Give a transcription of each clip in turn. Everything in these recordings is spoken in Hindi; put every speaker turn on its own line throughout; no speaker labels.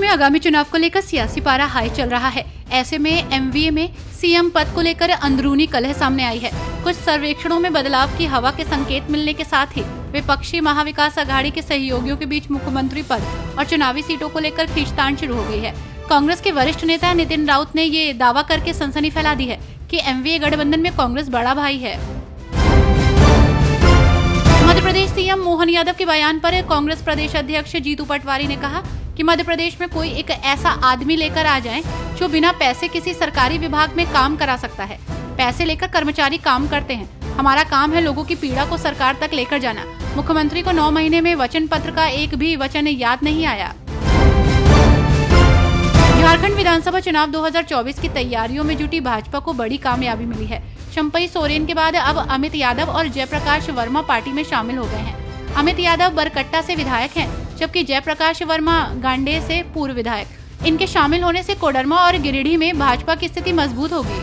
में आगामी चुनाव को लेकर सियासी पारा हाई चल रहा है। ऐसे में एमवीए में सीएम पद को लेकर अंदरूनी कलह सामने आई है। कुछ सर्वेक्षणों में बदलाव की हवा के संकेत मिलने के साथ ही विपक्षी महाविकास आघाड़ी के सहयोगियों के बीच मुख्यमंत्री पद और चुनावी सीटों को लेकर खींचतान शुरू हो गई है। कांग्रेस के वरिष्ठ नेता नितिन राउत ने ये दावा करके सनसनी फैला दी है कि एमवीए गठबंधन में कांग्रेस बड़ा भाई है। मध्य प्रदेश सीएम मोहन यादव के बयान पर कांग्रेस प्रदेश अध्यक्ष जीतू पटवारी ने कहा कि मध्य प्रदेश में कोई एक ऐसा आदमी लेकर आ जाए जो बिना पैसे किसी सरकारी विभाग में काम करा सकता है। पैसे लेकर कर्मचारी काम करते हैं, हमारा काम है लोगों की पीड़ा को सरकार तक लेकर जाना। मुख्यमंत्री को 9 महीने में वचन पत्र का एक भी वचन याद नहीं आया। झारखंड विधानसभा चुनाव 2024 की तैयारियों में जुटी भाजपा को बड़ी कामयाबी मिली है। चंपई सोरेन के बाद अब अमित यादव और जयप्रकाश वर्मा पार्टी में शामिल हो गए हैं। अमित यादव बरकट्टा से विधायक हैं, जबकि जयप्रकाश वर्मा गांडे से पूर्व विधायक। इनके शामिल होने से कोडरमा और गिरिडीह में भाजपा की स्थिति मजबूत होगी।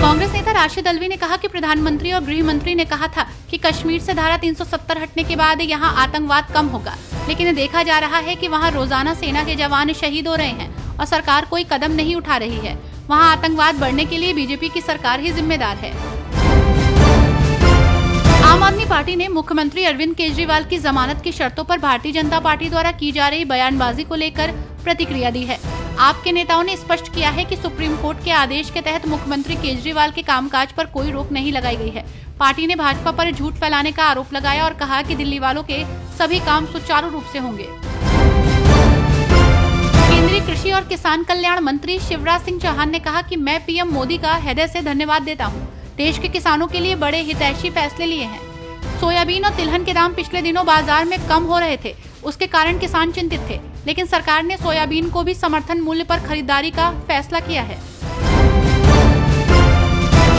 कांग्रेस नेता राशिद अल्वी ने कहा कि प्रधानमंत्री और गृह मंत्री ने कहा था कि कश्मीर से धारा 370 हटने के बाद यहां आतंकवाद कम होगा, लेकिन देखा जा रहा है कि वहां रोजाना सेना के जवान शहीद हो रहे हैं और सरकार कोई कदम नहीं उठा रही है। वहां आतंकवाद बढ़ने के लिए बीजेपी की सरकार ही जिम्मेदार है। आम आदमी पार्टी ने मुख्यमंत्री अरविंद केजरीवाल की जमानत की शर्तों पर भारतीय जनता पार्टी द्वारा की जा रही बयानबाजी को लेकर प्रतिक्रिया दी है। आप के नेताओं ने स्पष्ट किया है कि सुप्रीम कोर्ट के आदेश के तहत मुख्यमंत्री केजरीवाल के कामकाज पर कोई रोक नहीं लगाई गई है। पार्टी ने भाजपा पर झूठ फैलाने का आरोप लगाया और कहा कि दिल्ली वालों के सभी काम सुचारू रूप से होंगे। केंद्रीय कृषि और किसान कल्याण मंत्री शिवराज सिंह चौहान ने कहा कि मैं पीएम मोदी का हृदय से धन्यवाद देता हूं। देश के किसानों के लिए बड़े हितैषी फैसले लिए हैं। सोयाबीन और तिलहन के दाम पिछले दिनों बाजार में कम हो रहे थे, उसके कारण किसान चिंतित थे, लेकिन सरकार ने सोयाबीन को भी समर्थन मूल्य पर खरीदारी का फैसला किया है।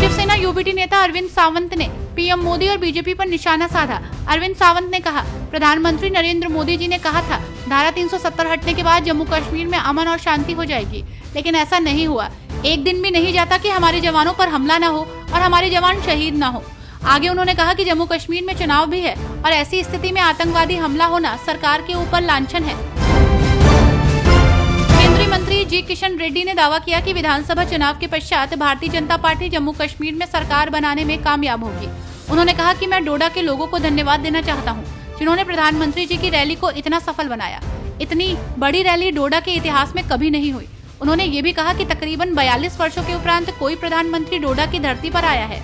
शिवसेना यूबीटी नेता अरविंद सावंत ने पीएम मोदी और बीजेपी पर निशाना साधा। अरविंद सावंत ने कहा, प्रधानमंत्री नरेंद्र मोदी जी ने कहा था धारा 370 हटने के बाद जम्मू कश्मीर में अमन और शांति हो जाएगी, लेकिन ऐसा नहीं हुआ। एक दिन भी नहीं जाता कि हमारे जवानों पर हमला न हो और हमारे जवान शहीद न हो। आगे उन्होंने कहा कि जम्मू कश्मीर में चुनाव भी है और ऐसी स्थिति में आतंकवादी हमला होना सरकार के ऊपर लांछन है। केंद्रीय मंत्री जी किशन रेड्डी ने दावा किया कि विधानसभा चुनाव के पश्चात भारतीय जनता पार्टी जम्मू कश्मीर में सरकार बनाने में कामयाब होगी। उन्होंने कहा कि मैं डोडा के लोगों को धन्यवाद देना चाहता हूं, जिन्होंने प्रधानमंत्री जी की रैली को इतना सफल बनाया। इतनी बड़ी रैली डोडा के इतिहास में कभी नहीं हुई। उन्होंने ये भी कहा कि तकरीबन 42 वर्षों के उपरांत कोई प्रधानमंत्री डोडा की धरती पर आया है।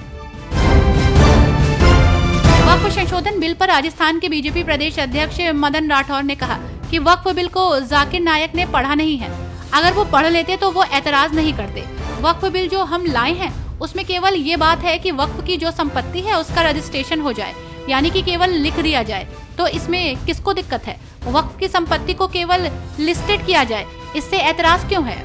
वक्फ संशोधन बिल पर राजस्थान के बीजेपी प्रदेश अध्यक्ष मदन राठौर ने कहा कि वक्फ बिल को जाकिर नायक ने पढ़ा नहीं है। अगर वो पढ़ लेते तो वो एतराज नहीं करते। वक्फ बिल जो हम लाए हैं उसमें केवल ये बात है कि वक्फ की जो संपत्ति है उसका रजिस्ट्रेशन हो जाए, यानी कि केवल लिख दिया जाए। तो इसमें किसको दिक्कत है? वक्फ की संपत्ति को केवल लिस्टेड किया जाए, इससे एतराज क्यों है?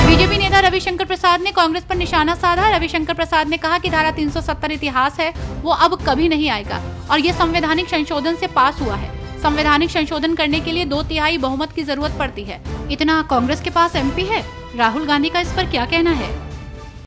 बीजेपी नेता रविशंकर प्रसाद ने कांग्रेस पर निशाना साधा। रविशंकर प्रसाद ने कहा कि धारा 370 इतिहास है, वो अब कभी नहीं आएगा और ये संवैधानिक संशोधन से पास हुआ है। संवैधानिक संशोधन करने के लिए 2/3 बहुमत की जरूरत पड़ती है। इतना कांग्रेस के पास एमपी है। राहुल गांधी का इस पर क्या कहना है?